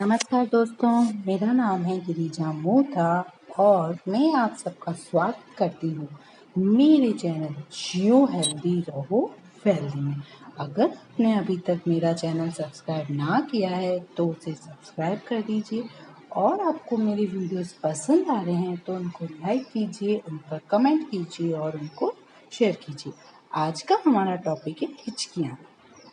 नमस्कार दोस्तों, मेरा नाम है गिरिजा मोथा और मैं आप सबका स्वागत करती हूँ मेरे चैनल जियो हेल्दी रहो वेल्दी में। अगर आपने अभी तक मेरा चैनल सब्सक्राइब ना किया है तो उसे सब्सक्राइब कर दीजिए और आपको मेरे वीडियोस पसंद आ रहे हैं तो उनको लाइक कीजिए, उन पर कमेंट कीजिए और उनको शेयर कीजिए। आज का हमारा टॉपिक है हिचकियाँ।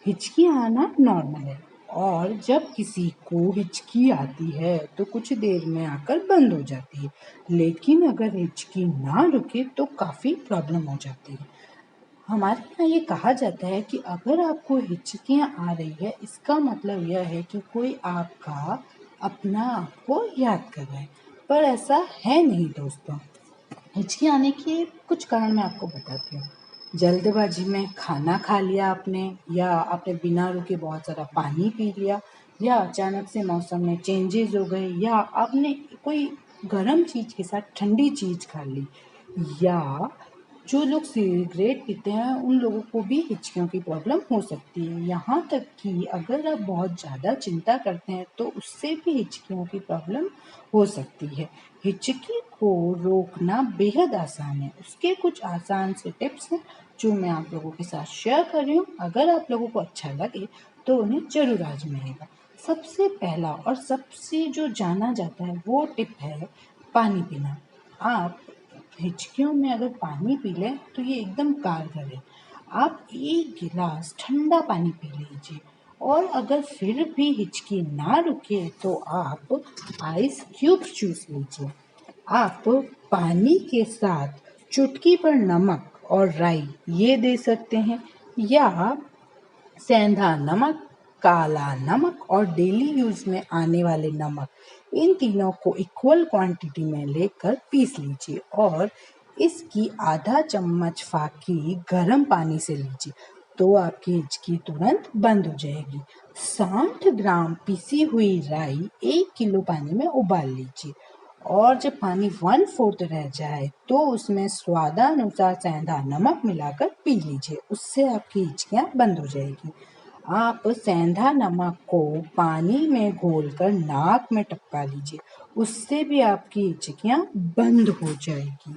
हिचकियाँ आना नॉर्मल है और जब किसी को हिचकी आती है तो कुछ देर में आकर बंद हो जाती है, लेकिन अगर हिचकी ना रुके तो काफ़ी प्रॉब्लम हो जाती है। हमारे यहाँ ये कहा जाता है कि अगर आपको हिचकियाँ आ रही है इसका मतलब यह है कि कोई आपका अपना आपको याद कर रहा है, पर ऐसा है नहीं दोस्तों। हिचकी आने के कुछ कारण मैं आपको बताती हूँ। जल्दबाजी में खाना खा लिया आपने, या आपने बिना रुके बहुत सारा पानी पी लिया, या अचानक से मौसम में चेंजेस हो गए, या आपने कोई गर्म चीज़ के साथ ठंडी चीज़ खा ली, या जो लोग सिगरेट पीते हैं उन लोगों को भी हिचकियों की प्रॉब्लम हो सकती है। यहाँ तक कि अगर आप बहुत ज़्यादा चिंता करते हैं तो उससे भी हिचकियों की प्रॉब्लम हो सकती है। हिचकी को रोकना बेहद आसान है। उसके कुछ आसान से टिप्स हैं जो मैं आप लोगों के साथ शेयर कर रही हूँ। अगर आप लोगों को अच्छा लगे तो उन्हें ज़रूर आजमाइएगा। सबसे पहला और सबसे जो जाना जाता है वो टिप है पानी पीना। आप हिचकियों में अगर पानी पी लें तो ये एकदम कारगर है। आप एक गिलास ठंडा पानी पी लीजिए और अगर फिर भी हिचकी ना रुके तो आप आइस क्यूब्स चूस लीजिए। आप पानी के साथ चुटकी पर नमक और राई ये दे सकते हैं, या सेंधा नमक, काला नमक और डेली यूज में आने वाले नमक, इन तीनों को इक्वल क्वांटिटी में लेकर पीस लीजिए और इसकी आधा चम्मच फाकी गर्म पानी से लीजिए तो आपकी हिचकी तुरंत बंद हो जाएगी। 60 ग्राम पीसी हुई राई 1 किलो पानी में उबाल लीजिए और जब पानी 1/4 रह जाए तो उसमें स्वादानुसार सेंधा नमक मिलाकर पी लीजिए। उससे आपकी हिचकियाँ बंद हो जाएगी। आप सेंधा नमक को पानी में घोलकर नाक में टपका लीजिए, उससे भी आपकी हिचकियाँ बंद हो जाएगी।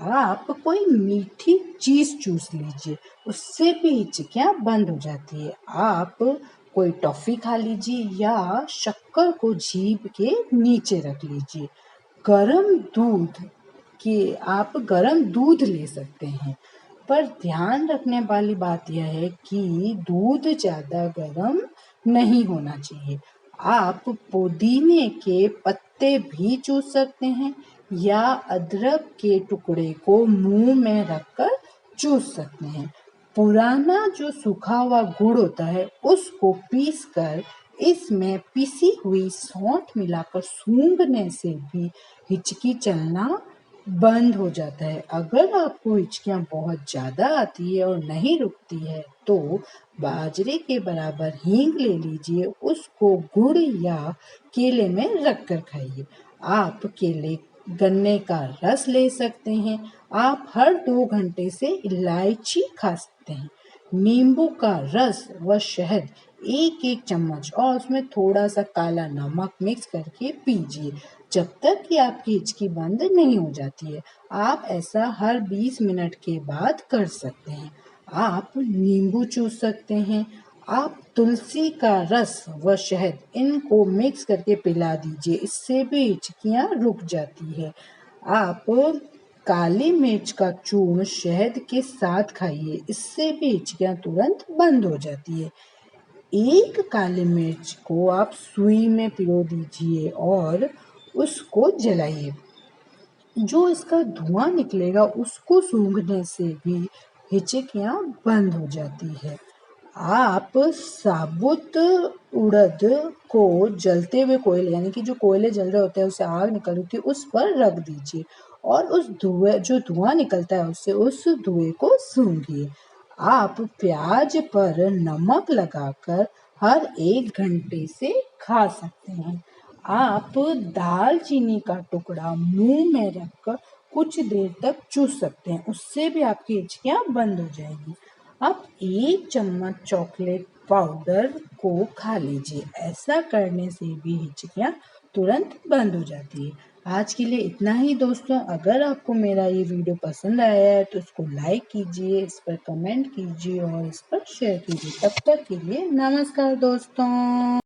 आप कोई मीठी चीज़ चूस लीजिए, उससे भी हिचकियाँ बंद हो जाती है। आप कोई टॉफ़ी खा लीजिए या शक्कर को जीभ के नीचे रख लीजिए। गरम दूध आप गरम दूध ले सकते हैं, पर ध्यान रखने वाली बात यह है कि दूध ज़्यादा गरम नहीं होना चाहिए। आप पुदीने के पत्ते भी चूस सकते हैं या अदरक के टुकड़े को मुंह में रखकर चूस सकते हैं। पुराना जो सूखा हुआ गुड़ होता है उसको पीसकर इसमें पिसी हुई सौंठ मिलाकर सूंघने से भी हिचकी चलना बंद हो जाता है। अगर आपको हिचकियाँ बहुत ज़्यादा आती है और नहीं रुकती है तो बाजरे के बराबर हींग ले लीजिए, उसको गुड़ या केले में रख कर खाइए। आप केले गन्ने का रस ले सकते हैं। आप हर 2 घंटे से इलायची खा सकते हैं। नींबू का रस व शहद 1-1 चम्मच और उसमें थोड़ा सा काला नमक मिक्स करके पीजिए जब तक कि आपकी हिचकी बंद नहीं हो जाती है। आप ऐसा हर 20 मिनट के बाद कर सकते हैं। आप नींबू चूस सकते हैं। आप तुलसी का रस व शहद इनको मिक्स करके पिला दीजिए, इससे भी हिचकियाँ रुक जाती है। आप काली मिर्च का चूर्ण शहद के साथ खाइए, इससे भी हिचकियाँ तुरंत बंद हो जाती है। एक काली मिर्च को आप सुई में पिरो दीजिए और उसको जलाइए। जो इसका धुआं निकलेगा उसको सूंघने से भी हिचकियाँ बंद हो जाती है। आप साबुत उड़द को जलते हुए कोयले, यानी कि जो कोयले जल रहे होते हैं उससे आग निकल रही होती है, उस पर रख दीजिए और उस धुएं जो धुआं निकलता है उससे उस धुएं को सूंघिए। आप प्याज पर नमक लगाकर हर 1 घंटे से खा सकते हैं। आप दालचीनी का टुकड़ा मुंह में रखकर कुछ देर तक चूस सकते हैं, उससे भी आपकी हिचकियाँ बंद हो जाएगी। आप 1 चम्मच चॉकलेट पाउडर को खा लीजिए। ऐसा करने से भी हिचकियाँ तुरंत बंद हो जाती है। आज के लिए इतना ही दोस्तों। अगर आपको मेरा ये वीडियो पसंद आया है तो इसको लाइक कीजिए, इस पर कमेंट कीजिए और इस पर शेयर कीजिए। तब तक के लिए नमस्कार दोस्तों।